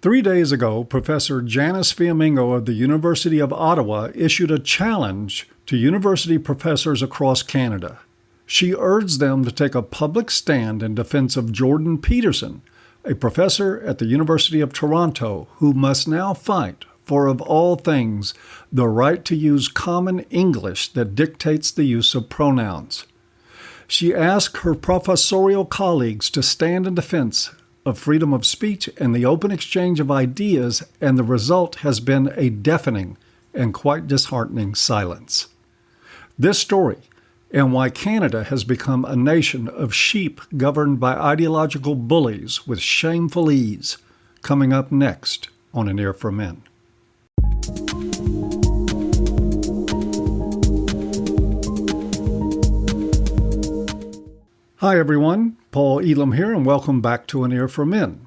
3 days ago, Professor Janice Fiamengo of the University of Ottawa issued a challenge to university professors across Canada. She urged them to take a public stand in defense of Jordan Peterson, a professor at the University of Toronto who must now fight for, of all things, the right to use common English that dictates the use of pronouns. She asked her professorial colleagues to stand in defense of freedom of speech and the open exchange of ideas, and the result has been a deafening and quite disheartening silence. This story, and why Canada has become a nation of sheep governed by ideological bullies with shameful ease, coming up next on An Ear for Men. Hi everyone, Paul Elam here, and welcome back to An Ear for Men.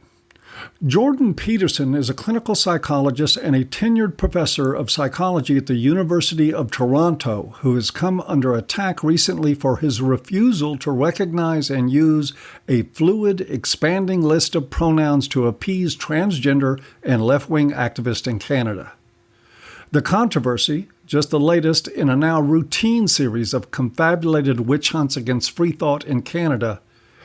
Jordan Peterson is a clinical psychologist and a tenured professor of psychology at the University of Toronto who has come under attack recently for his refusal to recognize and use a fluid, expanding list of pronouns to appease transgender and left-wing activists in Canada. The controversy, just the latest in a now routine series of confabulated witch hunts against free thought in Canada,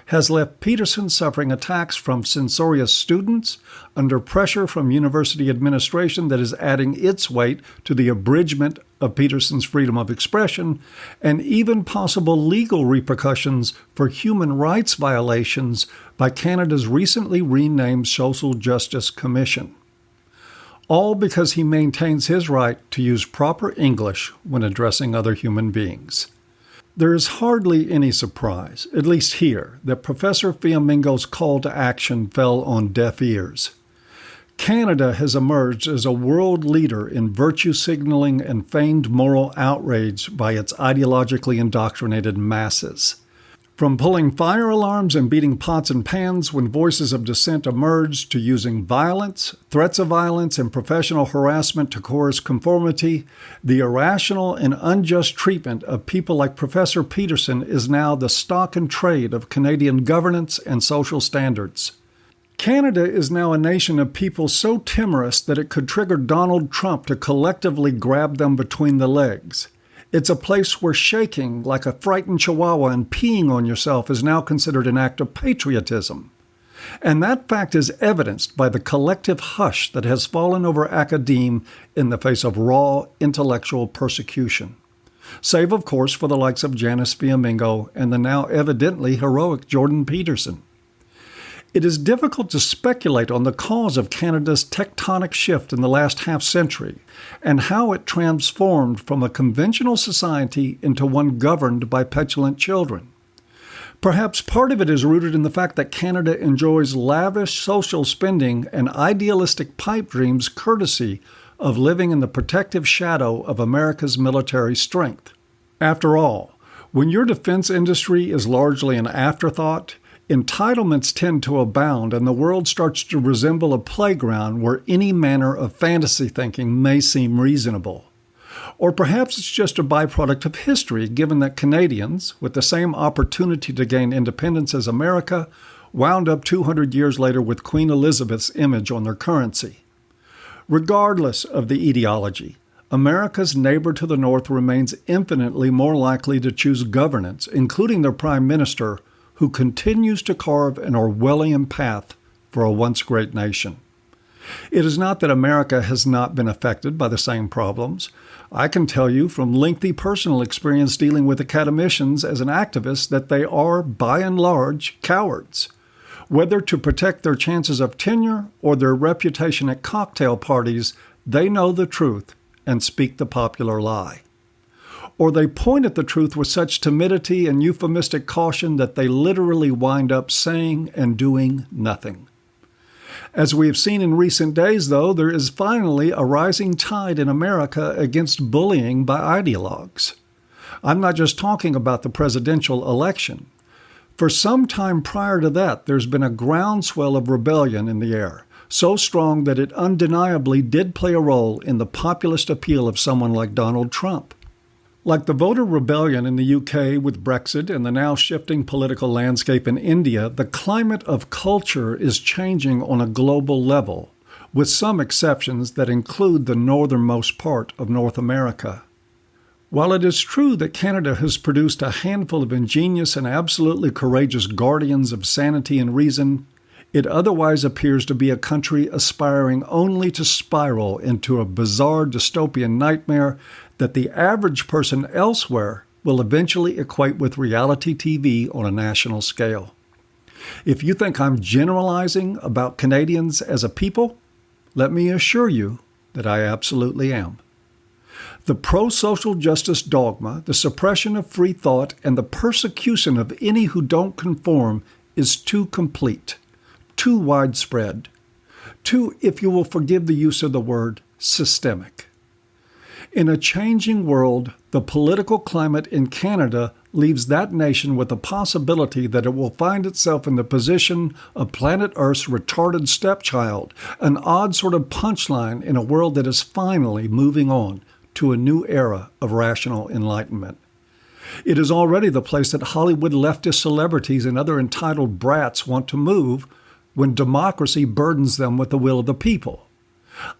has left Peterson suffering attacks from censorious students, under pressure from university administration that is adding its weight to the abridgment of Peterson's freedom of expression, and even possible legal repercussions for human rights violations by Canada's recently renamed Social Justice Commission. All because he maintains his right to use proper English when addressing other human beings. There is hardly any surprise, at least here, that Professor Fiamengo's call to action fell on deaf ears. Canada has emerged as a world leader in virtue signaling and feigned moral outrage by its ideologically indoctrinated masses. From pulling fire alarms and beating pots and pans when voices of dissent emerged, to using violence, threats of violence, and professional harassment to coerce conformity, the irrational and unjust treatment of people like Professor Peterson is now the stock and trade of Canadian governance and social standards. Canada is now a nation of people so timorous that it could trigger Donald Trump to collectively grab them between the legs. It's a place where shaking like a frightened chihuahua and peeing on yourself is now considered an act of patriotism. And that fact is evidenced by the collective hush that has fallen over academe in the face of raw intellectual persecution. Save, of course, for the likes of Janice Fiamengo and the now evidently heroic Jordan Peterson. It is difficult to speculate on the cause of Canada's tectonic shift in the last half-century and how it transformed from a conventional society into one governed by petulant children. Perhaps part of it is rooted in the fact that Canada enjoys lavish social spending and idealistic pipe dreams courtesy of living in the protective shadow of America's military strength. After all, when your defense industry is largely an afterthought, entitlements tend to abound, and the world starts to resemble a playground where any manner of fantasy thinking may seem reasonable. Or perhaps it's just a byproduct of history, given that Canadians, with the same opportunity to gain independence as America, wound up 200 years later with Queen Elizabeth's image on their currency. Regardless of the etiology, America's neighbor to the north remains infinitely more likely to choose governance, including their prime minister, who continues to carve an Orwellian path for a once great nation. It is not that America has not been affected by the same problems. I can tell you from lengthy personal experience dealing with academicians as an activist that they are, by and large, cowards. Whether to protect their chances of tenure or their reputation at cocktail parties, they know the truth and speak the popular lie. Or they point at the truth with such timidity and euphemistic caution that they literally wind up saying and doing nothing. As we have seen in recent days, though, there is finally a rising tide in America against bullying by ideologues. I'm not just talking about the presidential election. For some time prior to that, there's been a groundswell of rebellion in the air, so strong that it undeniably did play a role in the populist appeal of someone like Donald Trump. Like the voter rebellion in the UK with Brexit and the now shifting political landscape in India, the climate of culture is changing on a global level, with some exceptions that include the northernmost part of North America. While it is true that Canada has produced a handful of ingenious and absolutely courageous guardians of sanity and reason, it otherwise appears to be a country aspiring only to spiral into a bizarre dystopian nightmare that the average person elsewhere will eventually equate with reality TV on a national scale. If you think I'm generalizing about Canadians as a people, let me assure you that I absolutely am. The pro-social justice dogma, the suppression of free thought, and the persecution of any who don't conform is too complete, too widespread, too, if you will forgive the use of the word, systemic. In a changing world, the political climate in Canada leaves that nation with the possibility that it will find itself in the position of planet Earth's retarded stepchild, an odd sort of punchline in a world that is finally moving on to a new era of rational enlightenment. It is already the place that Hollywood leftist celebrities and other entitled brats want to move when democracy burdens them with the will of the people.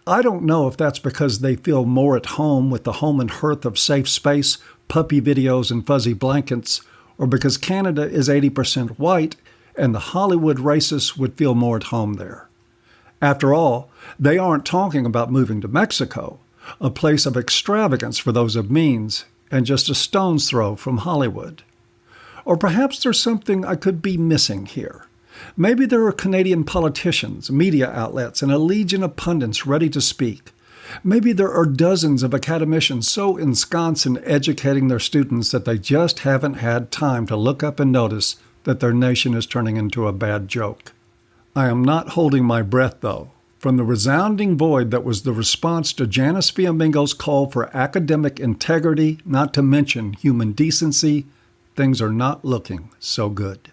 I don't know if that's because they feel more at home with the home and hearth of safe space, puppy videos, and fuzzy blankets, or because Canada is 80% white and the Hollywood racists would feel more at home there. After all, they aren't talking about moving to Mexico, a place of extravagance for those of means, and just a stone's throw from Hollywood. Or perhaps there's something I could be missing here. Maybe there are Canadian politicians, media outlets, and a legion of pundits ready to speak. Maybe there are dozens of academicians so ensconced in educating their students that they just haven't had time to look up and notice that their nation is turning into a bad joke. I am not holding my breath, though. From the resounding void that was the response to Janice Fiamengo's call for academic integrity, not to mention human decency, things are not looking so good.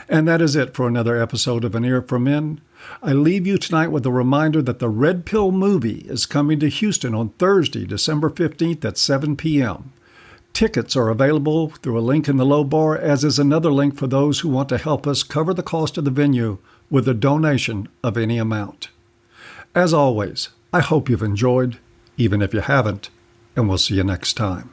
And that is it for another episode of An Ear for Men. I leave you tonight with a reminder that the Red Pill movie is coming to Houston on Thursday, December 15th at 7 p.m. Tickets are available through a link in the low bar, as is another link for those who want to help us cover the cost of the venue with a donation of any amount. As always, I hope you've enjoyed, even if you haven't, and we'll see you next time.